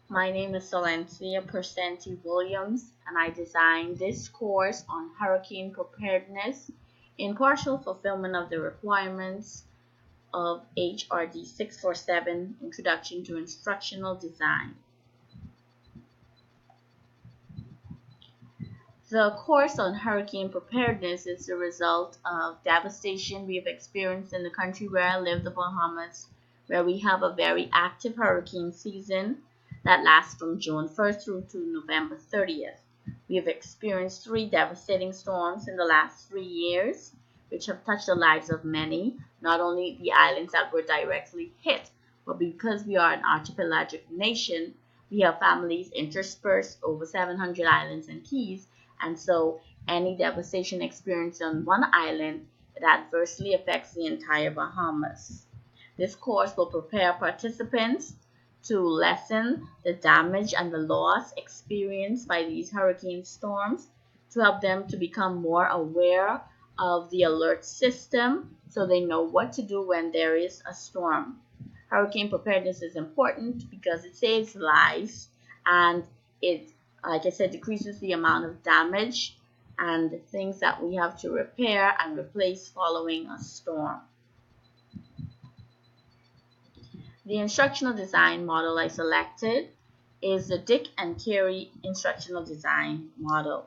My name is Valencia Percenti Williams, and I designed this course on hurricane preparedness in partial fulfillment of the requirements of HRD 647 Introduction to Instructional Design. The course on hurricane preparedness is the result of devastation we have experienced in the country where I live, the Bahamas, where we have a very active hurricane season that lasts from June 1st through to November 30th. We have experienced three devastating storms in the last 3 years, which have touched the lives of many, not only the islands that were directly hit, but because we are an archipelagic nation, we have families interspersed over 700 islands and keys, and so any devastation experienced on one island, it adversely affects the entire Bahamas. This course will prepare participants to lessen the damage and the loss experienced by these hurricane storms, to help them to become more aware of the alert system so they know what to do when there is a storm. Hurricane preparedness is important because it saves lives and it, like I said, decreases the amount of damage and the things that we have to repair and replace following a storm. The instructional design model I selected is the Dick and Carey instructional design model.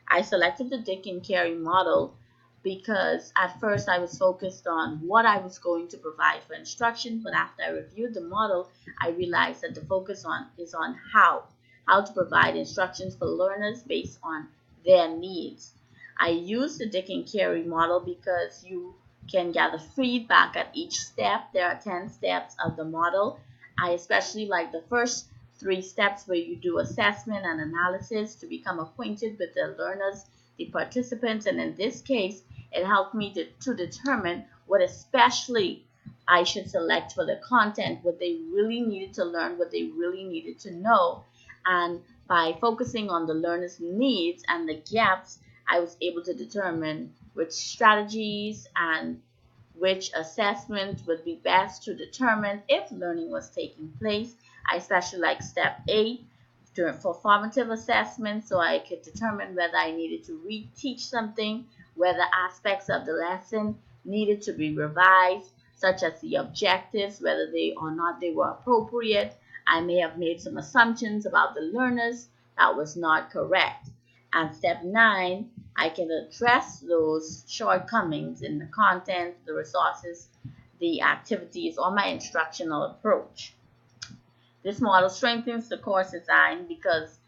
I selected the Dick and Carey model because at first I was focused on what I was going to provide for instruction, but after I reviewed the model, I realized that the focus is on how to provide instructions for learners based on their needs. I used the Dick and Carey model because you can gather feedback at each step. There are 10 steps of the model. I especially like the first 3 steps where you do assessment and analysis to become acquainted with the learners, the participants, and in this case, it helped me to determine what especially I should select for the content, what they really needed to learn, what they really needed to know. And by focusing on the learner's needs and the gaps, I was able to determine which strategies and which assessment would be best to determine if learning was taking place. I especially like step 8 for formative assessment, so I could determine whether I needed to reteach something, whether aspects of the lesson needed to be revised, such as the objectives, whether they or not they were appropriate. I may have made some assumptions about the learners that was not correct. And step 9, I can address those shortcomings in the content, the resources, the activities, or my instructional approach. This model strengthens the course design because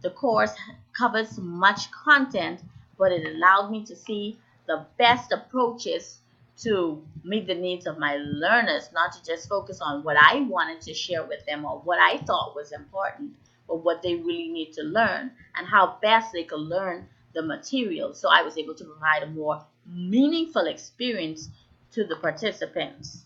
the course covers much content, but it allowed me to see the best approaches to meet the needs of my learners, not to just focus on what I wanted to share with them or what I thought was important, but what they really need to learn and how best they could learn the material. So I was able to provide a more meaningful experience to the participants.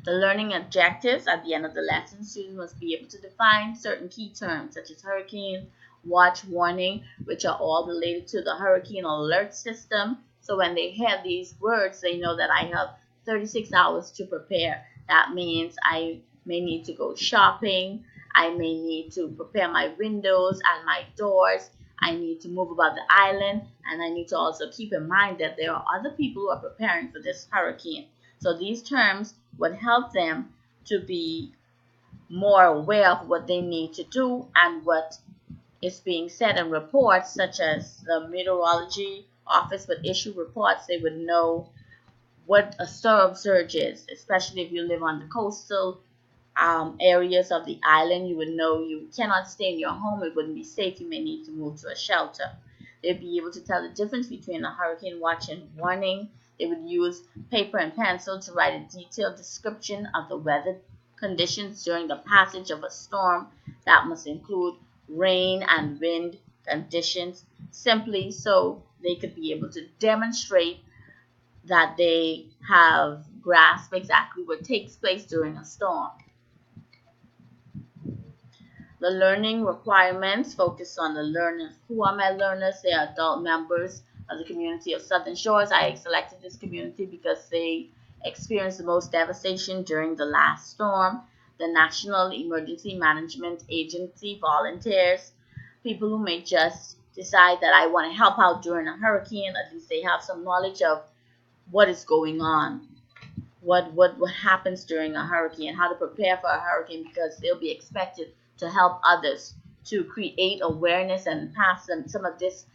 The learning objectives at the end of the lesson, students must be able to define certain key terms such as hurricane, watch, warning, which are all related to the hurricane alert system. So when they have these words, they know that I have 36 hours to prepare. That means I may need to go shopping. I may need to prepare my windows and my doors. I need to move about the island, and I need to also keep in mind that there are other people who are preparing for this hurricane. So these terms would help them to be more aware of what they need to do and what is being said in reports, such as the meteorology office would issue reports. They would know what a storm surge is, especially if you live on the coastal areas of the island. You would know you cannot stay in your home. It wouldn't be safe. You may need to move to a shelter. They'd be able to tell the difference between a hurricane watch and warning. They would use paper and pencil to write a detailed description of the weather conditions during the passage of a storm. That must include rain and wind conditions, simply so they could be able to demonstrate that they have grasped exactly what takes place during a storm. The learning requirements focus on the learners. Who are my learners? They are adult members of the community of Southern Shores. I selected this community because they experienced the most devastation during the last storm. the National Emergency Management Agency volunteers, people who may just decide that I want to help out during a hurricane. At least they have some knowledge of what is going on, what happens during a hurricane, how to prepare for a hurricane, because they'll be expected to help others, to create awareness and pass them some of this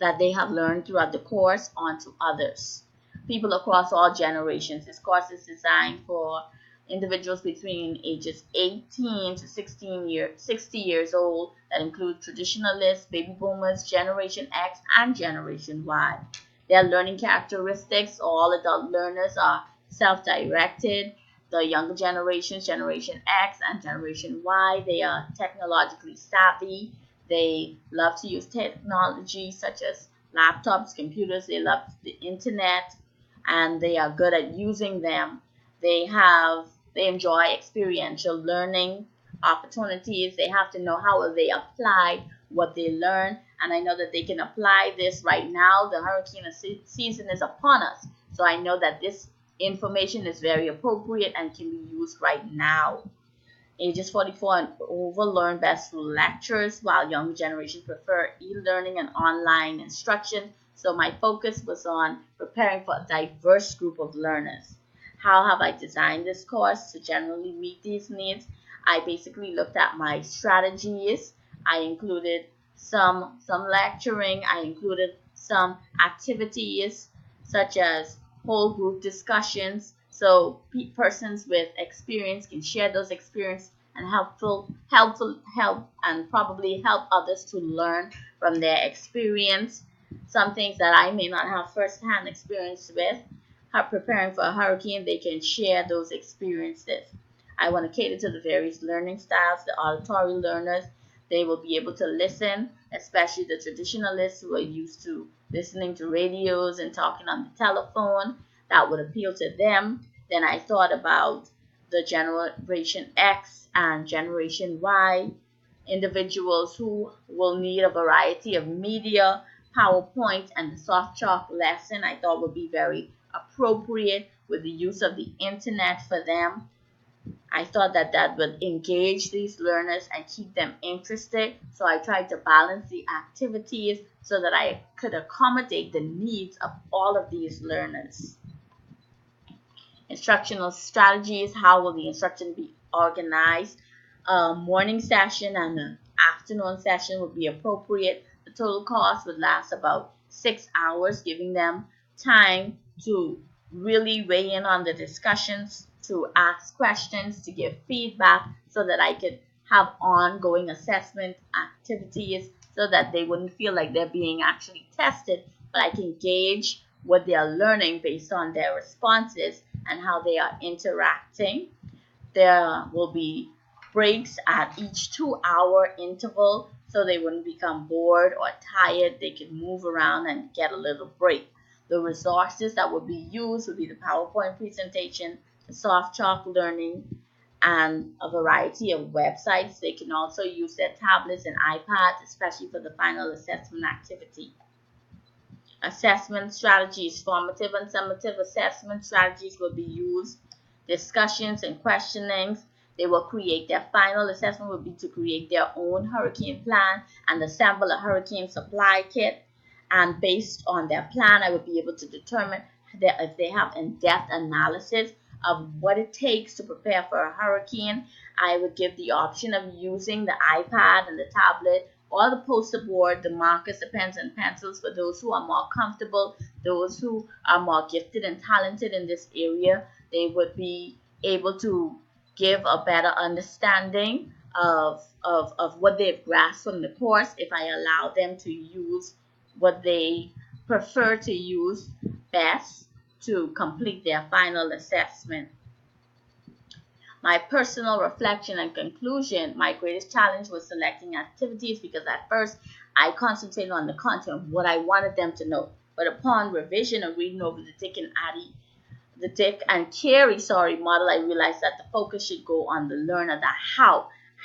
that they have learned throughout the course onto others. People across all generations. This course is designed for individuals between ages 18 to 60 years old, that include traditionalists, baby boomers, Generation X, and Generation Y. Their learning characteristics: all adult learners are self-directed. The younger generations, Generation X and Generation Y, they are technologically savvy. They love to use technology such as laptops, computers. They love the internet, and they are good at using them. They enjoy experiential learning opportunities. They have to know how will they apply what they learn, and I know that they can apply this right now. The hurricane season is upon us, so I know that this information is very appropriate and can be used right now. Ages 44 and over learn best through lectures, while young generations prefer e-learning and online instruction. So my focus was on preparing for a diverse group of learners. How have I designed this course to generally meet these needs? I basically looked at my strategies. I included some lecturing. I included some activities such as whole group discussions, so persons with experience can share those experiences and help and probably help others to learn from their experience. Some things that I may not have first-hand experience with, preparing for a hurricane, they can share those experiences. I want to cater to the various learning styles. The auditory learners, they will be able to listen, especially the traditionalists who are used to listening to radios and talking on the telephone. That would appeal to them. Then I thought about the Generation X and Generation Y, individuals who will need a variety of media. PowerPoint and the soft chalk lesson I thought would be very appropriate with the use of the internet for them. I thought that that would engage these learners and keep them interested. So I tried to balance the activities so that I could accommodate the needs of all of these learners. Instructional strategies. How will the instruction be organized? A morning session and an afternoon session would be appropriate. The total cost would last about 6 hours, giving them time to really weigh in on the discussions, to ask questions, to give feedback, so that I could have ongoing assessment activities so that they wouldn't feel like they're being actually tested, but I can gauge what they are learning based on their responses and how they are interacting. There will be breaks at each 2-hour interval so they wouldn't become bored or tired. They can move around and get a little break. The resources that would be used would be the PowerPoint presentation, the soft chalk learning, and a variety of websites. They can also use their tablets and iPads, especially for the final assessment activity. Assessment strategies. Formative and summative assessment strategies will be used. Discussions and questionings. They will create their final assessment will be to create their own hurricane plan and assemble a hurricane supply kit. And based on their plan, I would be able to determine if they have in-depth analysis of what it takes to prepare for a hurricane. I would give the option of using the iPad and the tablet or the poster board, the markers, the pens and pencils for those who are more comfortable, those who are more gifted and talented in this area. They would be able to give a better understanding of what they've grasped from the course if I allow them to use what they prefer to use best to complete their final assessment. My personal reflection and conclusion: my greatest challenge was selecting activities because at first I concentrated on the content of what I wanted them to know. But upon revision and reading over the Dick and Carey model, I realized that the focus should go on the learner, that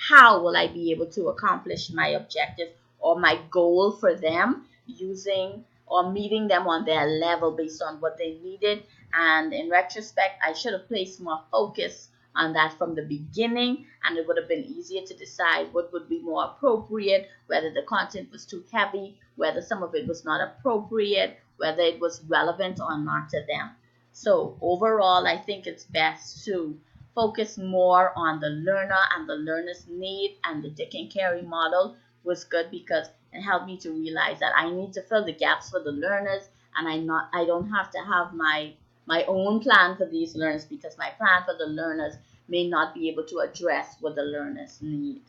how will I be able to accomplish my objective or my goal for them, using or meeting them on their level based on what they needed. And in retrospect, I should have placed more focus on that from the beginning, and it would have been easier to decide what would be more appropriate, whether the content was too heavy, whether some of it was not appropriate, whether it was relevant or not to them. So overall, I think it's best to focus more on the learner and the learner's need, and the Dick and Carey model was good because it helped me to realize that I need to fill the gaps for the learners, and I don't have to have my own plan for these learners because my plan for the learners may not be able to address what the learners need.